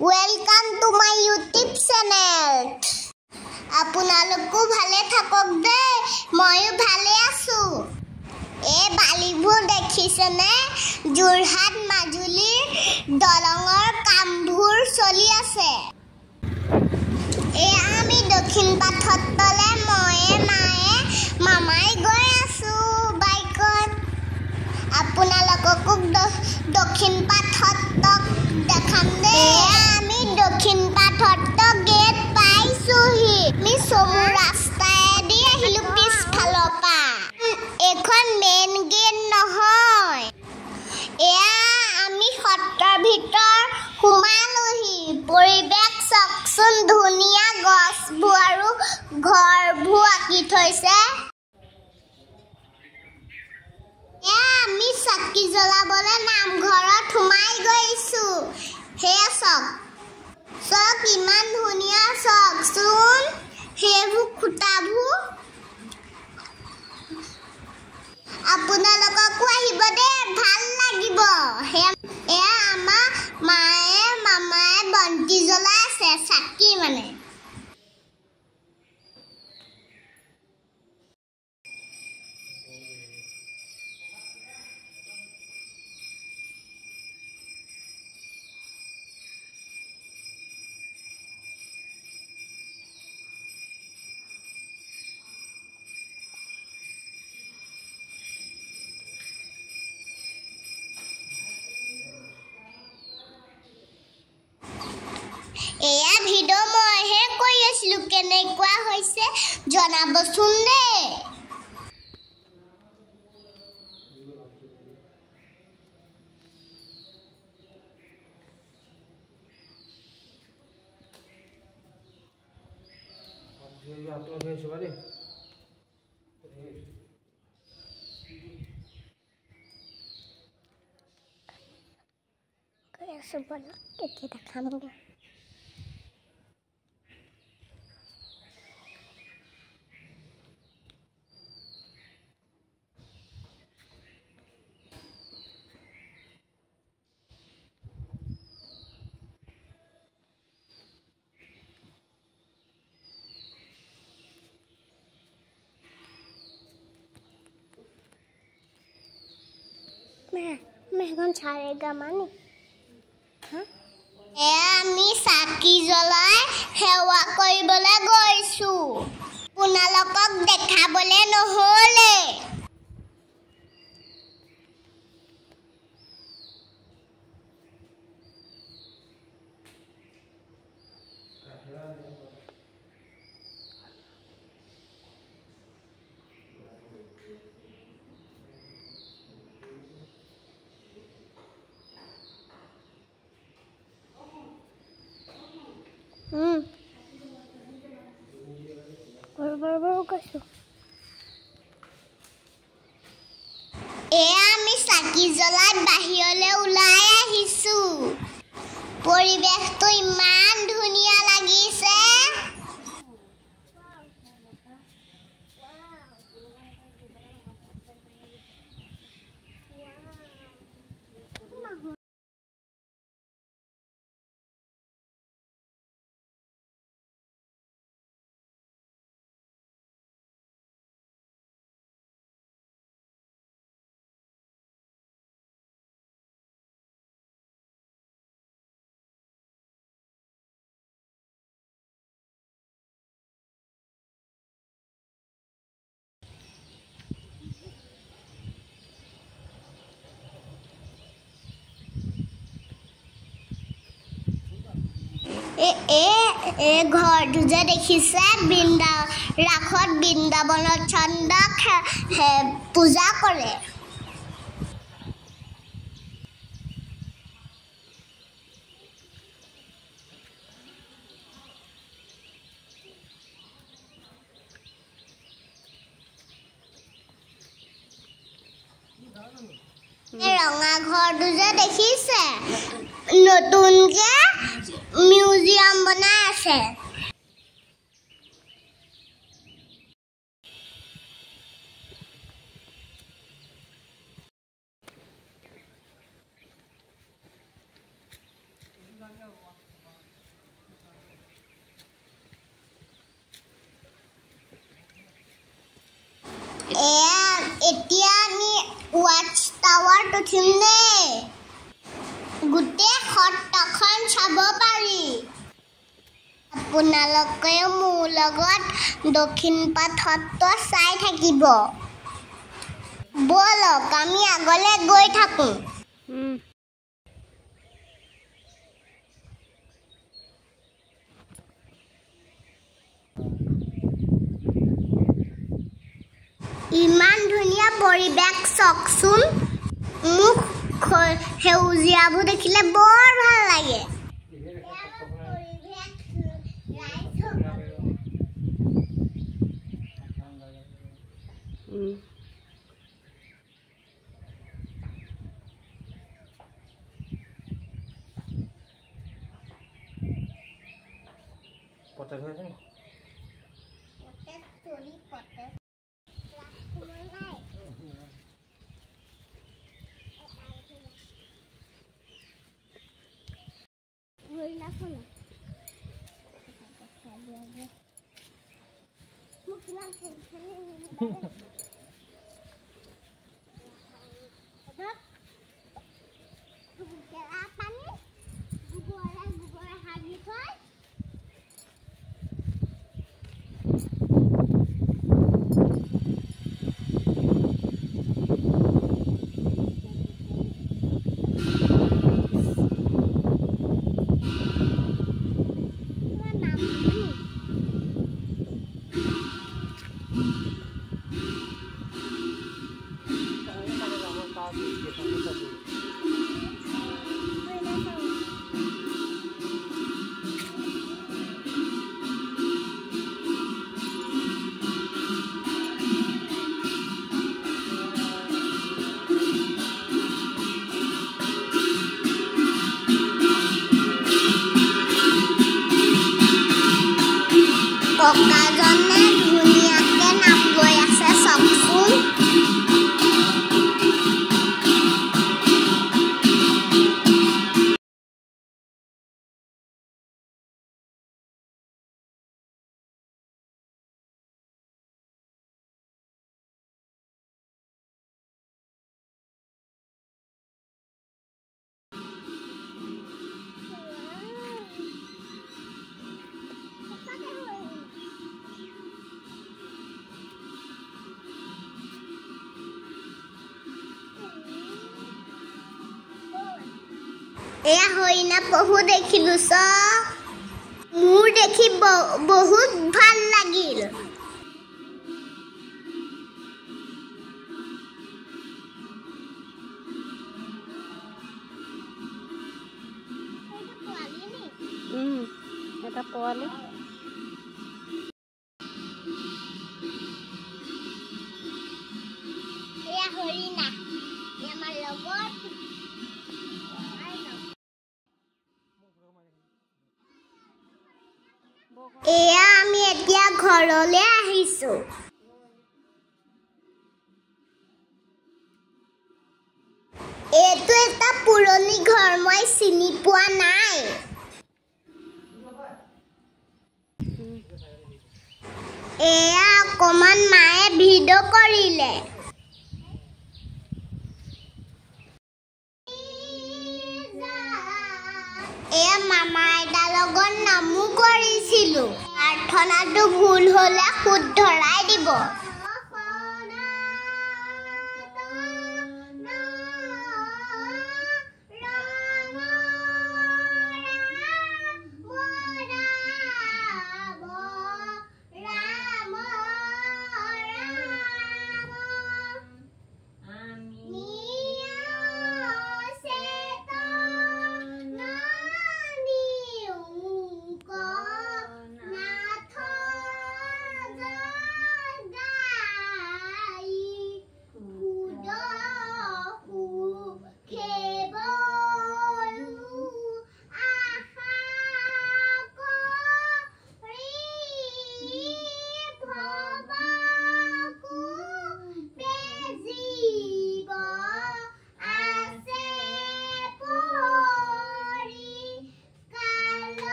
Welcome to my YouTube channel. আপোনালোকো ভালে থাকক দে ময়ো ভালে আছো এ বালিবোৰ দেখিছেনে জুৰহাট মাজুলী দলঙৰ কামবোৰ চলি আছে এ আমি দক্ষিণ পাঠতলে ময়ে মায়ে মামাই গৈ আছো বাইকত আপোনালোককো দক্ষিণ পাঠতক দেখাম দে আমি দক্ষিণ পাঠত গেট পাইছোহি আমি সমু ৰাস্তায়েদি আহিলো পিছফালৰ পৰা এখন মেইন গেট নহয় এয়া আমি সত্ৰৰ ভিতৰ সোমালোহি পৰিৱেশ চাওকচোন ধুনীয়া গছবোৰ আৰু ঘৰবোৰ আঁকি থৈছে আমি চাকি জ্বলাবলৈ নামঘৰত সোমাই গৈছো সেয়া চক ইমান ধুনীয়া চাওকচোন সেইবোৰ খুঁটাবোৰ আপোনালোককো আহিব দে ভাল লাগিব এয়া আমাৰ মায়ে মামায়ে বন্তি জ্বলাই আছে চাকি মানে এয়া ভিডিও মইহে কৰি আছিলো কেনেকুৱা হৈছে জনাবচোন দে मैं कौन छाड़ेगा मानी আমি চাকি জ্বলাই সেৱা কৰিবলৈ গৈছো আপোনালোকক দেখাবলৈ নহলে আমি চাকি জ্বলাই বাহিৰলৈ ওলাই আহিছো পৰিৱেশটো ইমান ধুনীয়া লাগিছে ঘৰটো যে দেখিছে ৰাসত বৃন্দাবনত চন্দক পূজা কৰে ৰঙা ঘৰটো যে দেখিছে নতুনকে মিউজিয়াম বনাই আছে এতিয়া আমি ৱাচ টাৱাৰত উঠিম নে গোটেই সত্ৰখন চাব পাৰি আপোনালোকে মোৰ লগত দক্ষিণপাট সত্ৰ চাই থাকিব বলক আমি আগলৈ গৈ থাকোঁ ইমান ধুনীয়া পৰিৱেশ চাওকচোন মোক সেউজীয়াবোৰ দেখিলে বৰ ভাল লাগে Potes hoi ni? ককাজনে ধুনীয়াকৈ নাম লৈ আছে চাওকচোন এয়া হৰিণা পহু দেখিলো মোৰ দেখি বহুত ভাল লাগিল এটা পোৱালি এয়া হৰিণা আমাৰ লগত এয়া আমি এতিয়া ঘৰলৈ আহিছো এইটো এটা পুৰণি ঘৰ মই চিনি পোৱা নাই এয়া অকমান মায়ে ভিডিঅ' কৰিলে এয়া মামা আইতাৰ লগত নামো কৰিছিলো প্ৰাৰ্থনাটো ভুল হলে শুধৰাই দিব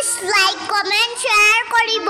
প্লিজ লাইক কমেণ্ট শ্বেয়াৰ কৰিব